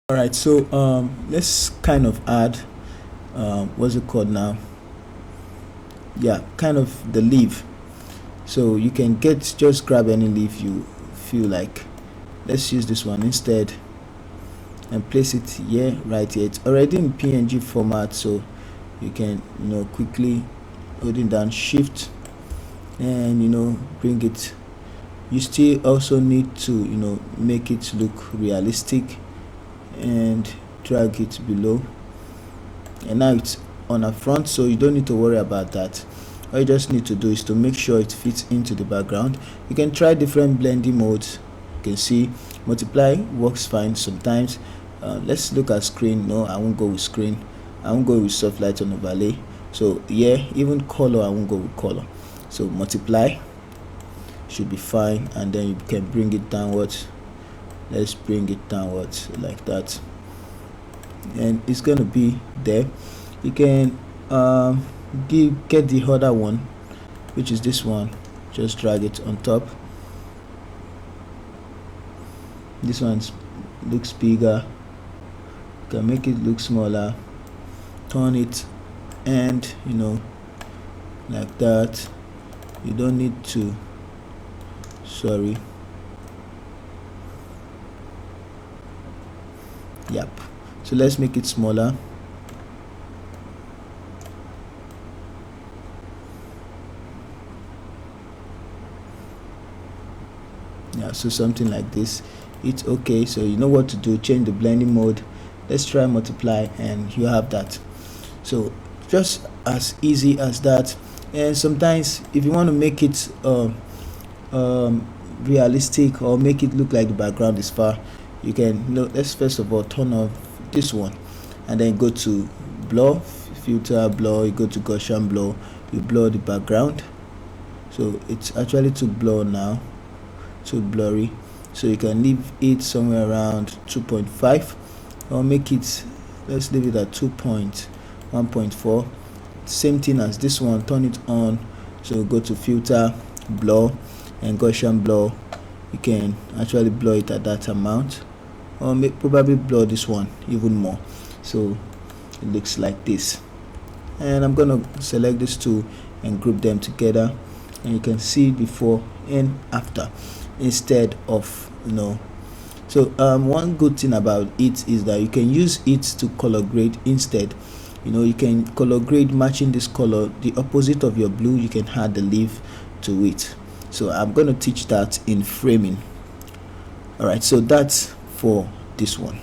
All right, so let's kind of add what's it called now? Yeah, kind of the leaf. So you can just grab any leaf you feel like. Let's use this one instead and place it here, right here. It's already in PNG format, so you can quickly holding down shift and bring it. You still also need to make it look realistic and drag it below, and now it's on a front, so you don't need to worry about that. All you just need to do is to make sure it fits into the background. You can try different blending modes. You can see multiply works fine sometimes. Let's look at screen. No, I won't go with screen. I won't go with soft light on overlay. So yeah, even color, I won't go with color. So multiply should be fine, and then you can bring it downwards. Let's bring it downwards like that, and it's gonna be there. You can get the other one, which is this one. Just drag it on top. This one looks bigger. You can make it look smaller, turn it, and like that. You don't need to, sorry, yep. So let's make it smaller. Yeah, so something like this. It's okay. So you know what to do. Change the blending mode. Let's try multiply, and you have that. So just as easy as that. And sometimes if you want to make it realistic, or make it look like the background is far, you can let's first of all turn off this one, and then go to blur, filter, blur. You go to Gaussian blur, you blur the background. So it's actually too blur now, too blurry, so you can leave it somewhere around 2.5, or make it, let's leave it at 2.1.4. same thing as this one, turn it on. So go to filter, blur, and Gaussian blur. You can actually blur it at that amount, or probably blur this one even more, so it looks like this. And I'm gonna select these two and group them together, and you can see before and after instead of so one good thing about it is that you can use it to color grade instead. You can color grade matching this color, the opposite of your blue. You can add the leaf to it. So I'm going to teach that in framing. All right, so that's for this one.